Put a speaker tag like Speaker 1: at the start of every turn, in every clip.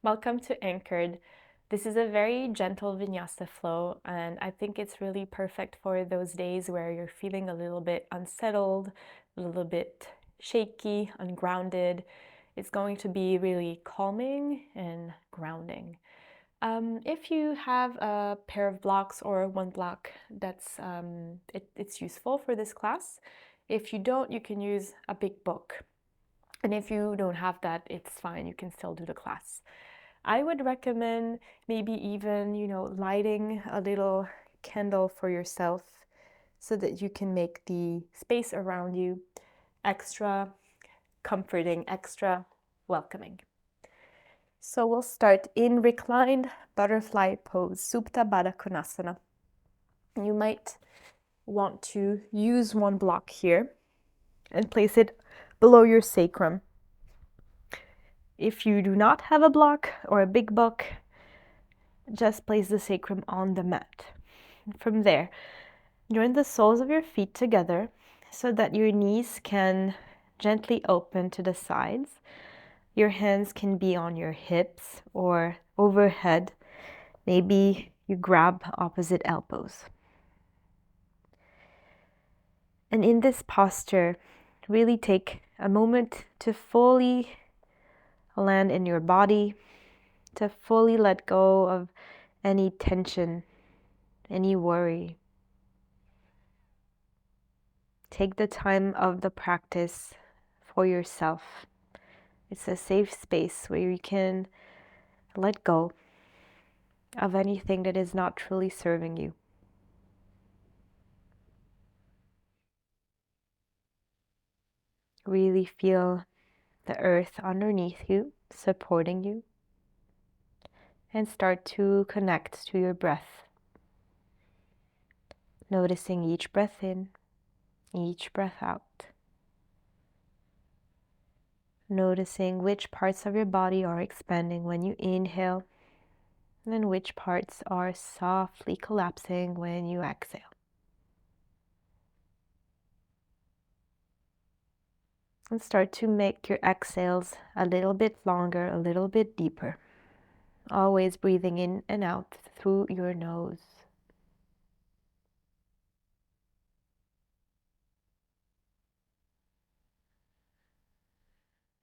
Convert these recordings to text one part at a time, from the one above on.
Speaker 1: Welcome to Anchored. This is a very gentle vinyasa flow, and I think it's really perfect for those days where you're feeling a little bit unsettled, a little bit shaky, ungrounded. It's going to be really calming and grounding. If you have a pair of blocks or one block, it's useful for this class. If you don't, you can use a big book. And if you don't have that, it's fine. You can still do the class. I would recommend maybe even, lighting a little candle for yourself so that you can make the space around you extra comforting, extra welcoming. So we'll start in reclined butterfly pose, Supta Baddha Konasana. You might want to use one block here and place it below your sacrum. If you do not have a block or a big book, just place the sacrum on the mat. From there, join the soles of your feet together so that your knees can gently open to the sides. Your hands can be on your hips or overhead. Maybe you grab opposite elbows. And in this posture, really take a moment to fully land in your body, to fully let go of any tension, any worry. Take the time of the practice for yourself. It's a safe space where you can let go of anything that is not truly serving you. Really feel the earth underneath you, supporting you, and start to connect to your breath. Noticing each breath in, each breath out. Noticing which parts of your body are expanding when you inhale, and which parts are softly collapsing when you exhale. And start to make your exhales a little bit longer, a little bit deeper. Always breathing in and out through your nose.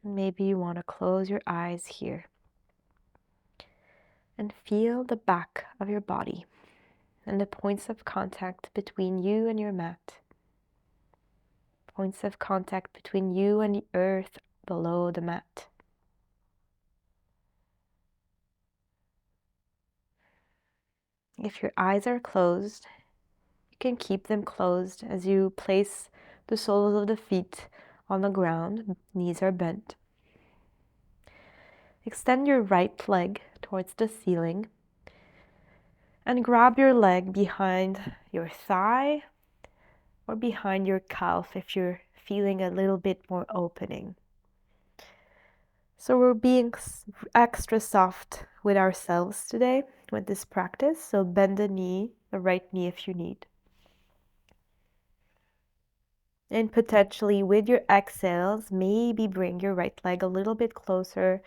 Speaker 1: Maybe you want to close your eyes here and feel the back of your body and the points of contact between you and your mat. Points of contact between you and the earth below the mat. If your eyes are closed, you can keep them closed as you place the soles of the feet on the ground. Knees are bent. Extend your right leg towards the ceiling and grab your leg behind your thigh or behind your calf if you're feeling a little bit more opening. So we're being extra soft with ourselves today with this practice. So bend the knee, the right knee if you need. And potentially with your exhales, maybe bring your right leg a little bit closer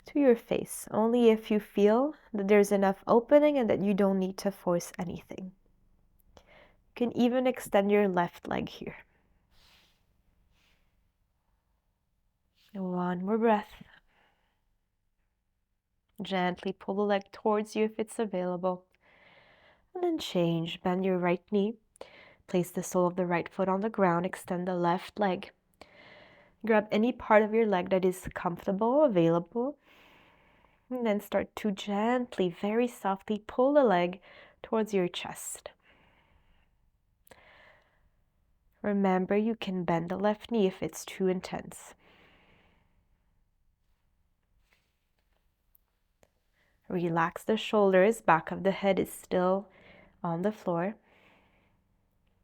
Speaker 1: to your face, only if you feel that there's enough opening and that you don't need to force anything. You can even extend your left leg here. One more breath. Gently pull the leg towards you if it's available. And then change. Bend your right knee. Place the sole of the right foot on the ground. Extend the left leg. Grab any part of your leg that is comfortable, available. And then start to gently, very softly pull the leg towards your chest. Remember, you can bend the left knee if it's too intense. Relax the shoulders, back of the head is still on the floor.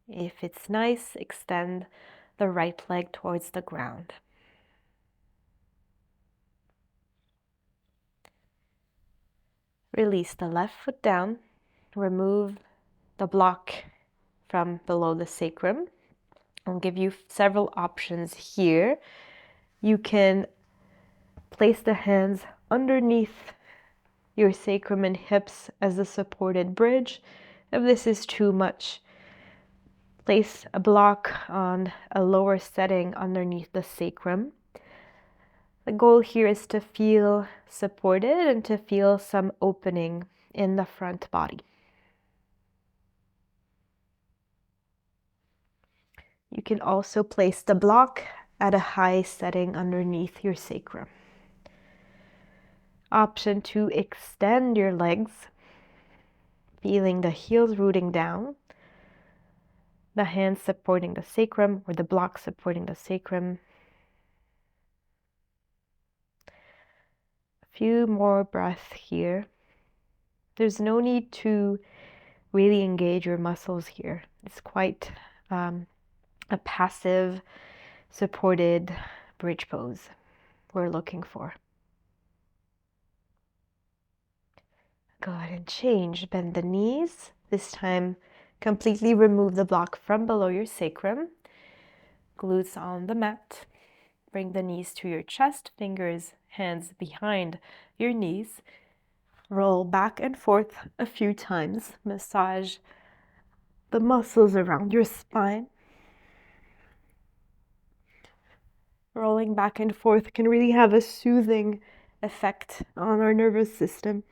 Speaker 1: If it's nice, extend the right leg towards the ground. Release the left foot down. Remove the block from below the sacrum. I'll give you several options here. You can place the hands underneath your sacrum and hips as a supported bridge. If this is too much, place a block on a lower setting underneath the sacrum. The goal here is to feel supported and to feel some opening in the front body. You can also place the block at a high setting underneath your sacrum. Option 2, extend your legs, feeling the heels rooting down, the hands supporting the sacrum or the block supporting the sacrum. A few more breaths here. There's no need to really engage your muscles here. It's quite a passive, supported bridge pose we're looking for. Go ahead and change. Bend the knees. This time, completely remove the block from below your sacrum. Glutes on the mat. Bring the knees to your chest, fingers, hands behind your knees. Roll back and forth a few times. Massage the muscles around your spine. Rolling back and forth can really have a soothing effect on our nervous system.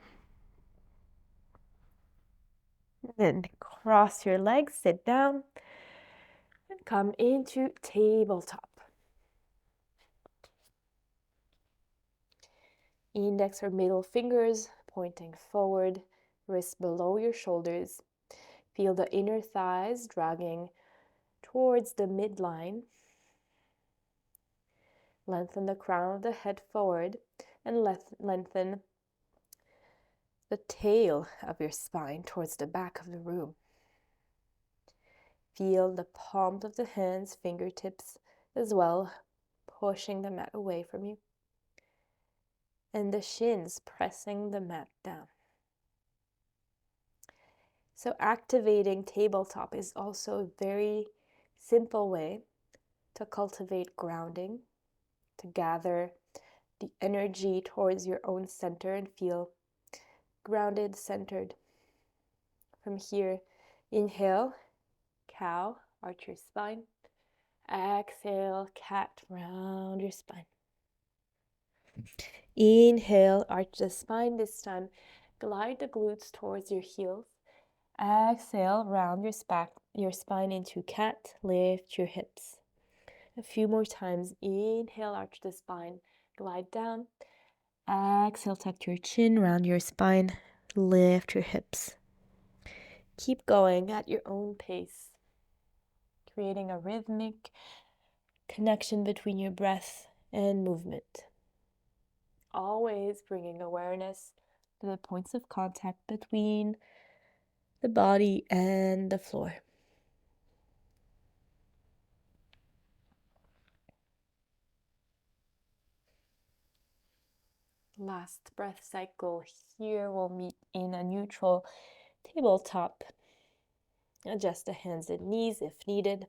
Speaker 1: Then cross your legs, sit down, and come into tabletop. Index or middle fingers pointing forward, wrists below your shoulders. Feel the inner thighs dragging towards the midline. Lengthen the crown of the head forward and lengthen the tail of your spine towards the back of the room. Feel the palms of the hands, fingertips as well, pushing the mat away from you. And the shins pressing the mat down. So activating tabletop is also a very simple way to cultivate grounding, to gather the energy towards your own center and feel grounded, centered. From here, inhale, cow, arch your spine. Exhale, cat, round your spine. Inhale, arch the spine. This time, glide the glutes towards your heels. Exhale, round your spine into cat, lift your hips. A few more times. Inhale, arch the spine, glide down. Exhale, tuck your chin, round your spine, lift your hips. Keep going at your own pace, creating a rhythmic connection between your breath and movement. Always bringing awareness to the points of contact between the body and the floor. Last breath cycle here. We'll meet in a neutral tabletop. Adjust the hands and knees if needed.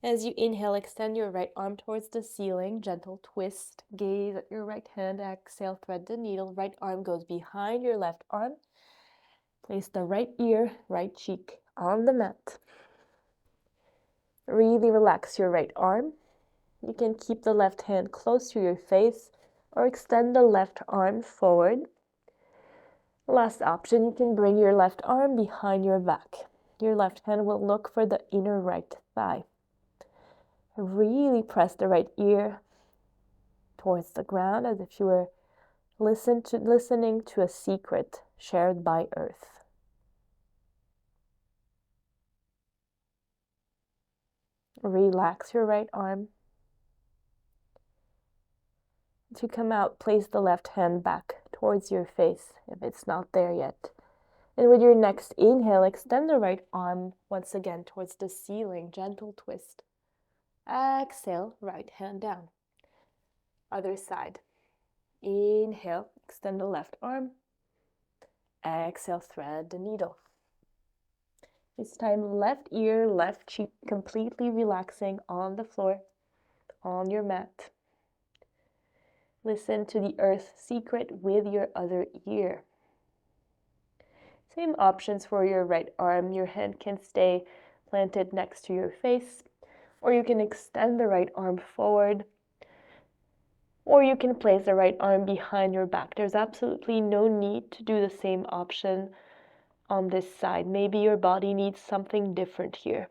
Speaker 1: As you inhale, extend your right arm towards the ceiling. Gentle twist. Gaze at your right hand. Exhale, thread the needle. Right arm goes behind your left arm. Place the right ear, right cheek on the mat. Really relax your right arm. You can keep the left hand close to your face or extend the left arm forward. Last option, you can bring your left arm behind your back. Your left hand will look for the inner right thigh. Really press the right ear towards the ground as if you were listening to a secret shared by Earth. Relax your right arm. To come out, place the left hand back towards your face if it's not there yet. And with your next inhale, extend the right arm once again towards the ceiling, gentle twist. Exhale, right hand down. Other side. Inhale, extend the left arm. Exhale, thread the needle. This time, left ear, left cheek, completely relaxing on the floor, on your mat. Listen to the earth's secret with your other ear. Same options for your right arm. Your hand can stay planted next to your face, or you can extend the right arm forward, or you can place the right arm behind your back. There's absolutely no need to do the same option on this side. Maybe your body needs something different here.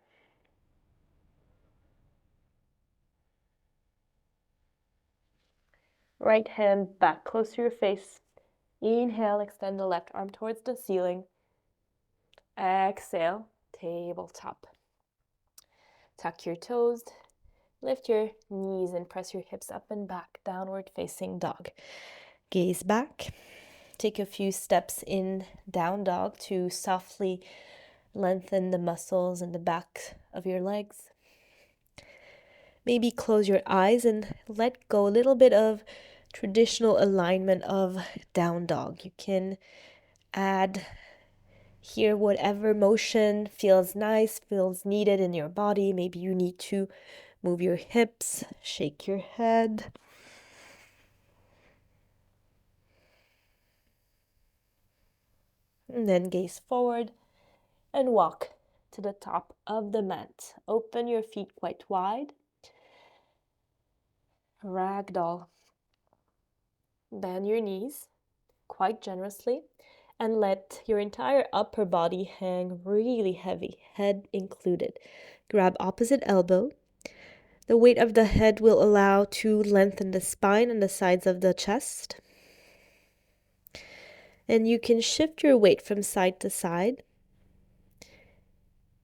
Speaker 1: Right hand back close to your face. Inhale, extend the left arm towards the ceiling. Exhale, tabletop. Tuck your toes, lift your knees and press your hips up and back, downward facing dog. Gaze back. Take a few steps in down dog to softly lengthen the muscles in the back of your legs. Maybe close your eyes and let go a little bit of traditional alignment of down dog. You can add here whatever motion feels nice, feels needed in your body. Maybe you need to move your hips, shake your head. And then gaze forward and walk to the top of the mat. Open your feet quite wide. Ragdoll. Bend your knees quite generously and let your entire upper body hang really heavy, head included. Grab opposite elbow. The weight of the head will allow to lengthen the spine and the sides of the chest. And you can shift your weight from side to side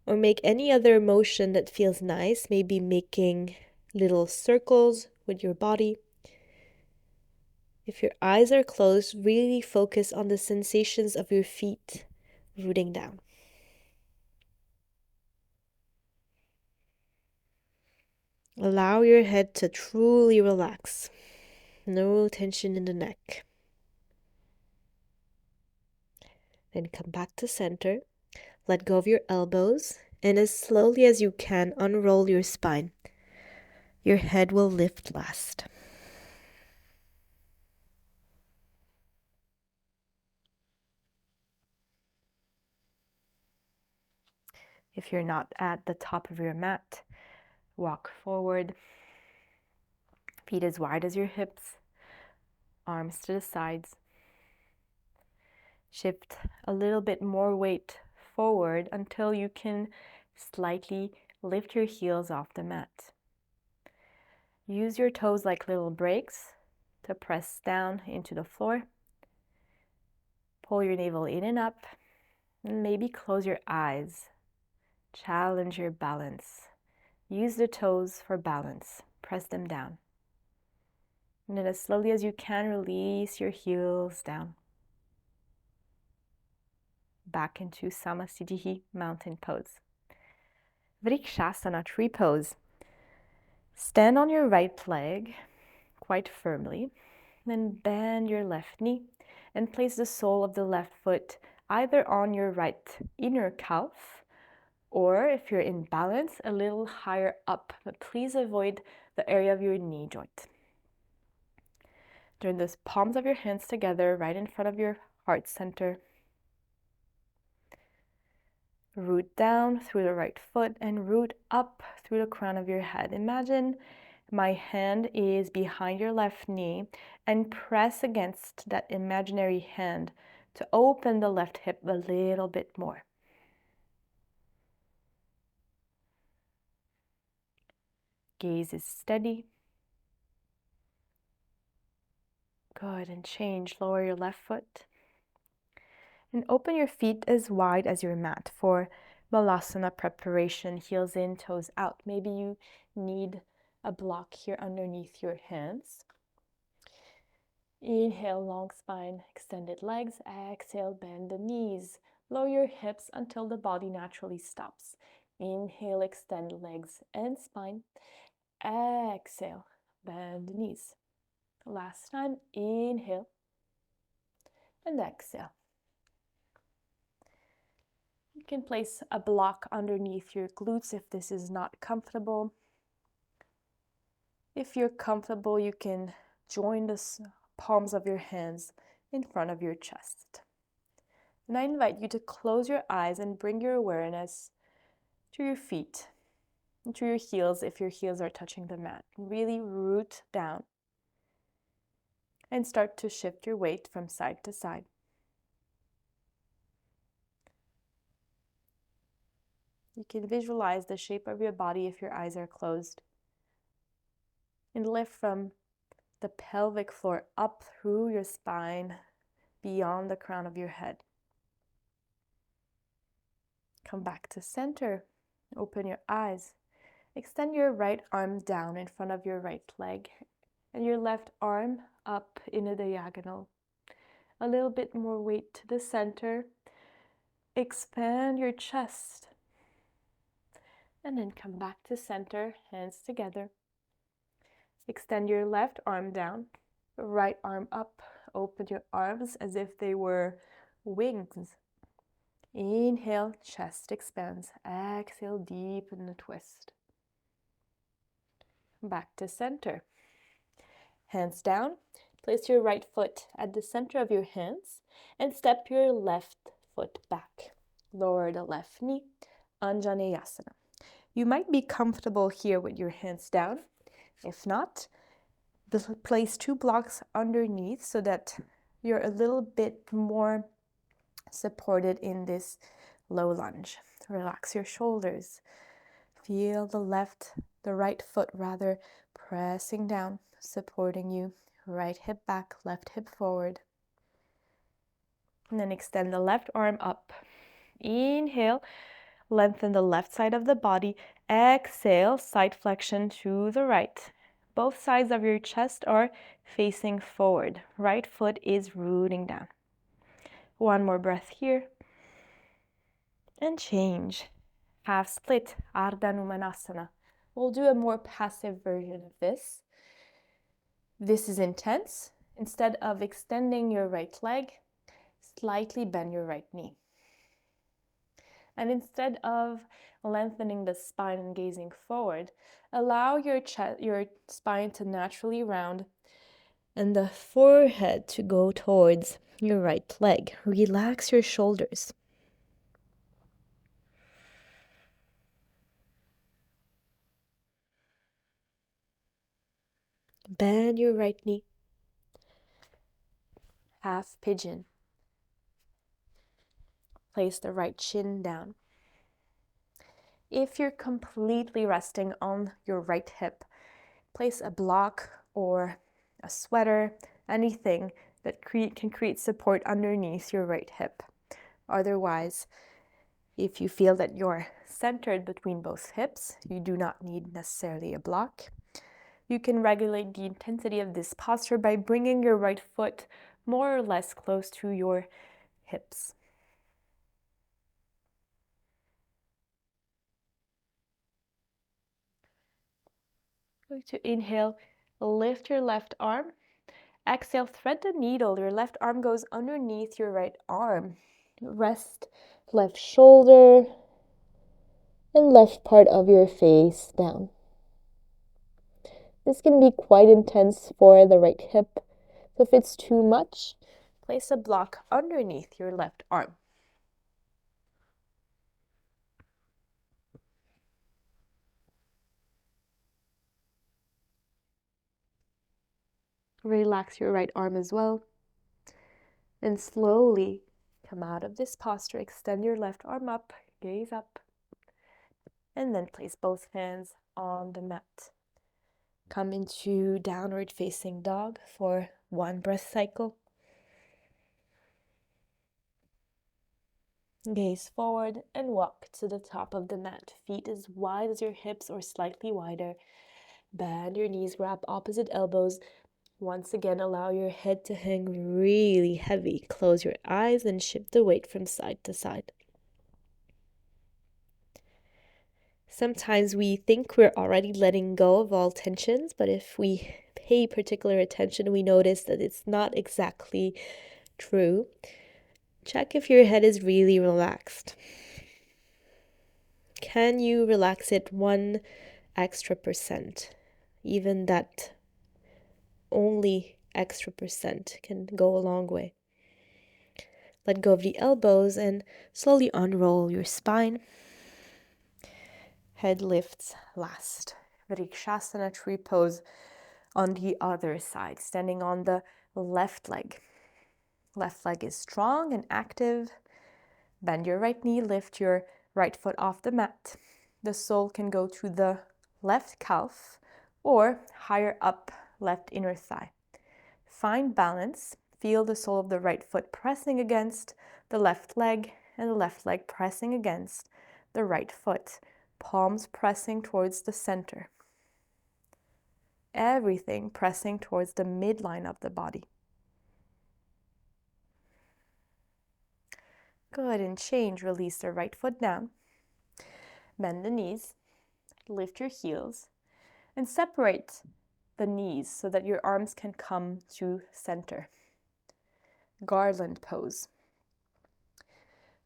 Speaker 1: or make any other motion that feels nice, maybe making little circles with your body. If your eyes are closed, really focus on the sensations of your feet rooting down. Allow your head to truly relax. No tension in the neck. Then come back to center. Let go of your elbows, and as slowly as you can, unroll your spine. Your head will lift last. If you're not at the top of your mat, walk forward. Feet as wide as your hips, arms to the sides. Shift a little bit more weight forward until you can slightly lift your heels off the mat. Use your toes like little brakes to press down into the floor. Pull your navel in and up, and maybe close your eyes. Challenge your balance. Use the toes for balance. Press them down. And then as slowly as you can, release your heels down. Back into Samasthiti, mountain pose. Vrikshasana, tree pose. Stand on your right leg quite firmly. Then bend your left knee and place the sole of the left foot either on your right inner calf, or if you're in balance, a little higher up, but please avoid the area of your knee joint. Turn the palms of your hands together right in front of your heart center. Root down through the right foot and root up through the crown of your head. Imagine my hand is behind your left knee and press against that imaginary hand to open the left hip a little bit more. Gaze is steady. Good, and change. Lower your left foot. And open your feet as wide as your mat for Balasana preparation. Heels in, toes out. Maybe you need a block here underneath your hands. Inhale, long spine, extended legs. Exhale, bend the knees. Lower your hips until the body naturally stops. Inhale, extend legs and spine. Exhale, bend the knees. Last time, inhale and exhale. You can place a block underneath your glutes if this is not comfortable. If you're comfortable, you can join the palms of your hands in front of your chest. And I invite you to close your eyes and bring your awareness to your feet and to your heels if your heels are touching the mat. Really root down and start to shift your weight from side to side. You can visualize the shape of your body if your eyes are closed. And lift from the pelvic floor up through your spine, beyond the crown of your head. Come back to center. Open your eyes. Extend your right arm down in front of your right leg and your left arm up in a diagonal. A little bit more weight to the center. Expand your chest. And then come back to center, hands together. Extend your left arm down, right arm up. Open your arms as if they were wings. Inhale, chest expands. Exhale, deepen the twist. Back to center. Hands down. Place your right foot at the center of your hands and step your left foot back. Lower the left knee, Anjaneyasana. You might be comfortable here with your hands down. If not, place 2 blocks underneath so that you're a little bit more supported in this low lunge. Relax your shoulders. Feel the right foot rather, pressing down, supporting you. Right hip back, left hip forward. And then extend the left arm up. Inhale, lengthen the left side of the body. Exhale, side flexion to the right. Both sides of your chest are facing forward. Right foot is rooting down. One more breath here. And change. Half split, Ardha Numanasana. We'll do a more passive version of this. This is intense. Instead of extending your right leg, slightly bend your right knee. And instead of lengthening the spine and gazing forward, allow your spine to naturally round and the forehead to go towards your right leg. Relax your shoulders. Bend your right knee. Half pigeon. Place the right shin down. If you're completely resting on your right hip, place a block or a sweater, anything that can create support underneath your right hip. Otherwise, if you feel that you're centered between both hips, you do not need necessarily a block. You can regulate the intensity of this posture by bringing your right foot more or less close to your hips. Going to inhale, lift your left arm. Exhale, thread the needle. Your left arm goes underneath your right arm. Rest left shoulder and left part of your face down. This can be quite intense for the right hip. So if it's too much, place a block underneath your left arm. Relax your right arm as well. And slowly come out of this posture. Extend your left arm up, gaze up. And then place both hands on the mat. Come into downward facing dog for 1 breath cycle. Gaze forward and walk to the top of the mat. Feet as wide as your hips or slightly wider. Bend your knees, grab opposite elbows. Once again, allow your head to hang really heavy. Close your eyes and shift the weight from side to side. Sometimes we think we're already letting go of all tensions, but if we pay particular attention, we notice that it's not exactly true. Check if your head is really relaxed. Can you relax it 1 extra percent? Even that only extra percent can go a long way. Let go of the elbows and slowly unroll your spine. Head lifts last. Vrikshasana, tree pose on the other side, standing on the left leg. Left leg is strong and active. Bend your right knee, lift your right foot off the mat. The sole can go to the left calf or higher up left inner thigh. Find balance. Feel the sole of the right foot pressing against the left leg and the left leg pressing against the right foot. Palms pressing towards the center. Everything pressing towards the midline of the body. Good, and change. Release the right foot down. Bend the knees. Lift your heels. And separate the knees so that your arms can come to center. Garland pose.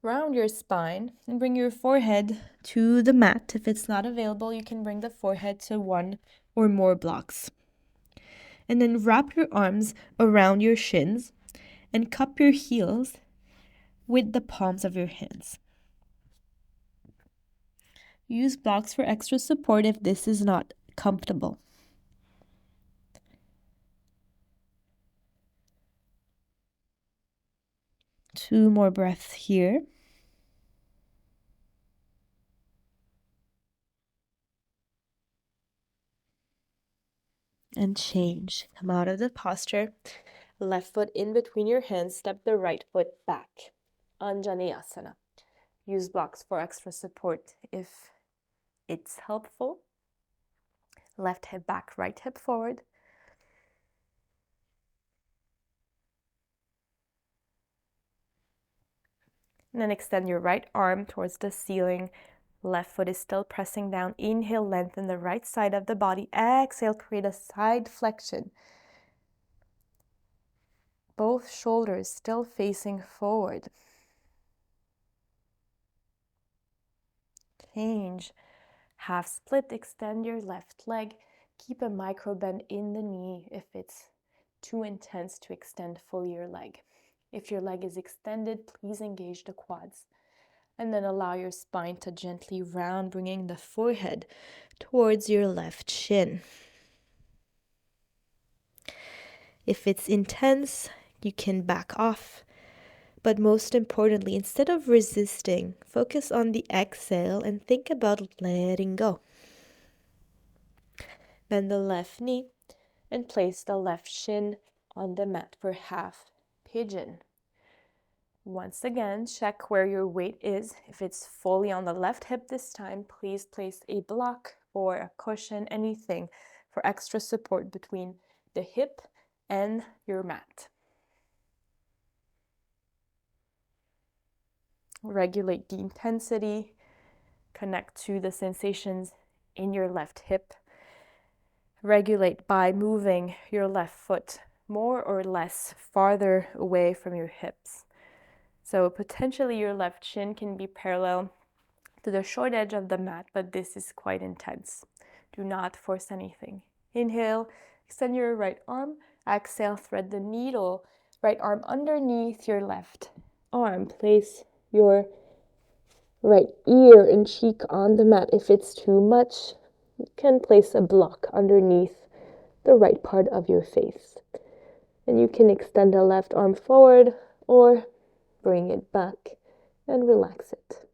Speaker 1: Round your spine and bring your forehead to the mat. If it's not available, you can bring the forehead to one or more blocks. And then wrap your arms around your shins and cup your heels with the palms of your hands. Use blocks for extra support if this is not comfortable. Two more breaths here. And change. Come out of the posture. Left foot in between your hands. Step the right foot back. Anjaneyasana. Use blocks for extra support if it's helpful. Left hip back, right hip forward. And then extend your right arm towards the ceiling. Left foot is still pressing down. Inhale, lengthen the right side of the body. Exhale, create a side flexion. Both shoulders still facing forward. Change. Half split, extend your left leg. Keep a micro bend in the knee if it's too intense to extend fully your leg. If your leg is extended, please engage the quads. And then allow your spine to gently round, bringing the forehead towards your left shin. If it's intense, you can back off. But most importantly, instead of resisting, focus on the exhale and think about letting go. Bend the left knee and place the left shin on the mat for half pigeon. Once again, check where your weight is. If it's fully on the left hip this time, please place a block or a cushion, anything for extra support between the hip and your mat. Regulate the intensity. Connect to the sensations in your left hip. Regulate by moving your left foot more or less farther away from your hips. So potentially your left shin can be parallel to the short edge of the mat, but this is quite intense. Do not force anything. Inhale, extend your right arm. Exhale, thread the needle. Right arm underneath your left arm. Place your right ear and cheek on the mat. If it's too much, you can place a block underneath the right part of your face. And you can extend the left arm forward or bring it back and relax it.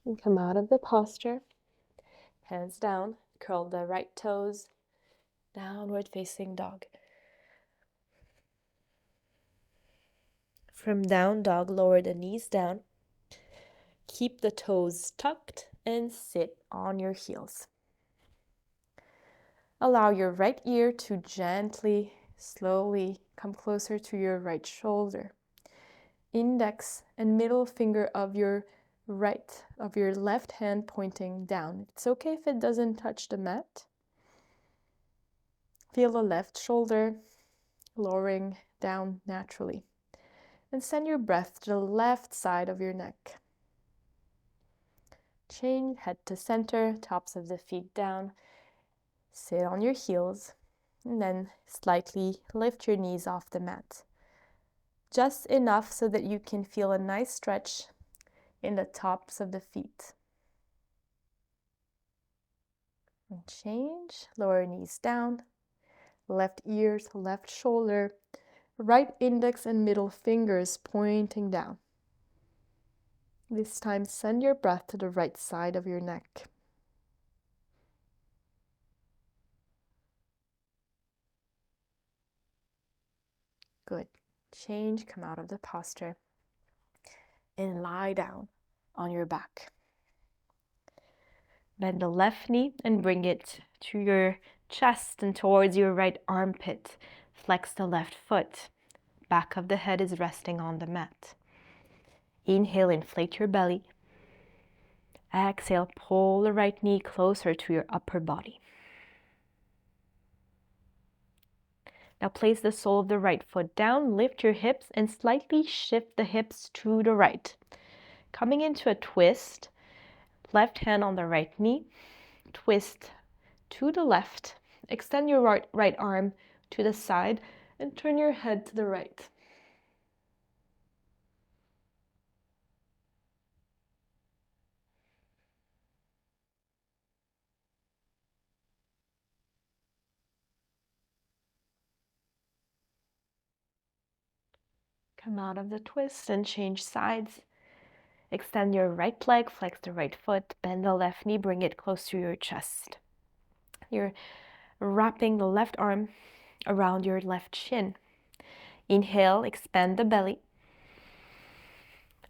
Speaker 1: And come out of the posture. Hands down, curl the right toes, downward facing dog. From down dog, lower the knees down. Keep the toes tucked and sit on your heels. Allow your right ear to gently, slowly come closer to your right shoulder. Index and middle finger of your left hand pointing down. It's okay if it doesn't touch the mat. Feel the left shoulder lowering down naturally. And send your breath to the left side of your neck. Change, head to center, tops of the feet down. Sit on your heels, and then slightly lift your knees off the mat. Just enough so that you can feel a nice stretch in the tops of the feet. And change, lower knees down, left ears, left shoulder, right index and middle fingers pointing down. This time, send your breath to the right side of your neck. Good. Change, come out of the posture, and lie down on your back. Bend the left knee and bring it to your chest and towards your right armpit. Flex the left foot. Back of the head is resting on the mat. Inhale, inflate your belly. Exhale, pull the right knee closer to your upper body. Now place the sole of the right foot down, lift your hips, and slightly shift the hips to the right. Coming into a twist, left hand on the right knee, twist to the left, extend your right arm to the side, and turn your head to the right. Come out of the twist and change sides. Extend your right leg, flex the right foot, bend the left knee, bring it close to your chest. You're wrapping the left arm around your left shin. Inhale, expand the belly.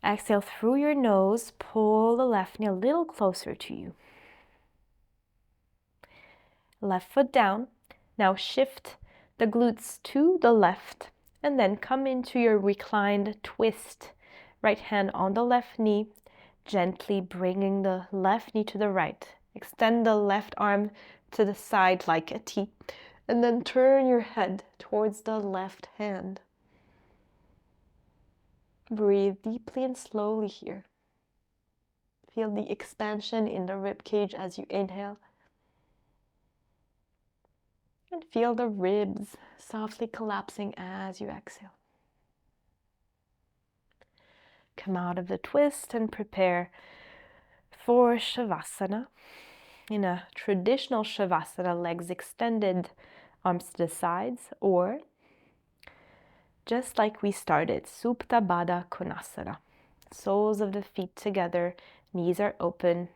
Speaker 1: Exhale through your nose, pull the left knee a little closer to you. Left foot down. Now shift the glutes to the left and then come into your reclined twist. Right hand on the left knee, gently bringing the left knee to the right. Extend the left arm to the side like a T, and then turn your head towards the left hand. Breathe deeply and slowly here. Feel the expansion in the rib cage as you inhale. And feel the ribs softly collapsing as you exhale. Come out of the twist and prepare for Shavasana. In a traditional Shavasana, legs extended, arms to the sides, or just like we started, Supta Baddha Konasana. Soles of the feet together, knees are open.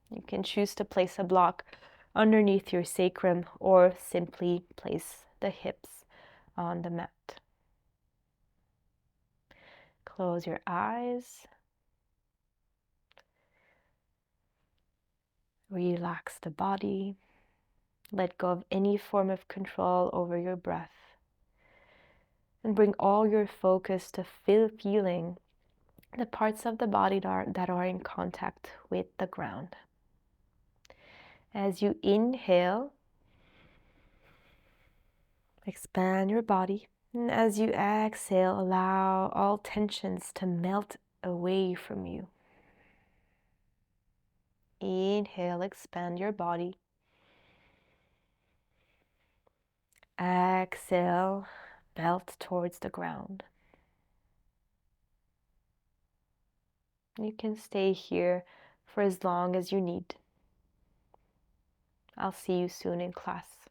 Speaker 1: You can choose to place a block underneath your sacrum or simply place the hips on the mat. Close your eyes. Relax the body. Let go of any form of control over your breath. And bring all your focus to feeling the parts of the body that are in contact with the ground. As you inhale, expand your body. And as you exhale, allow all tensions to melt away from you. Inhale, expand your body. Exhale, melt towards the ground. You can stay here for as long as you need. I'll see you soon in class.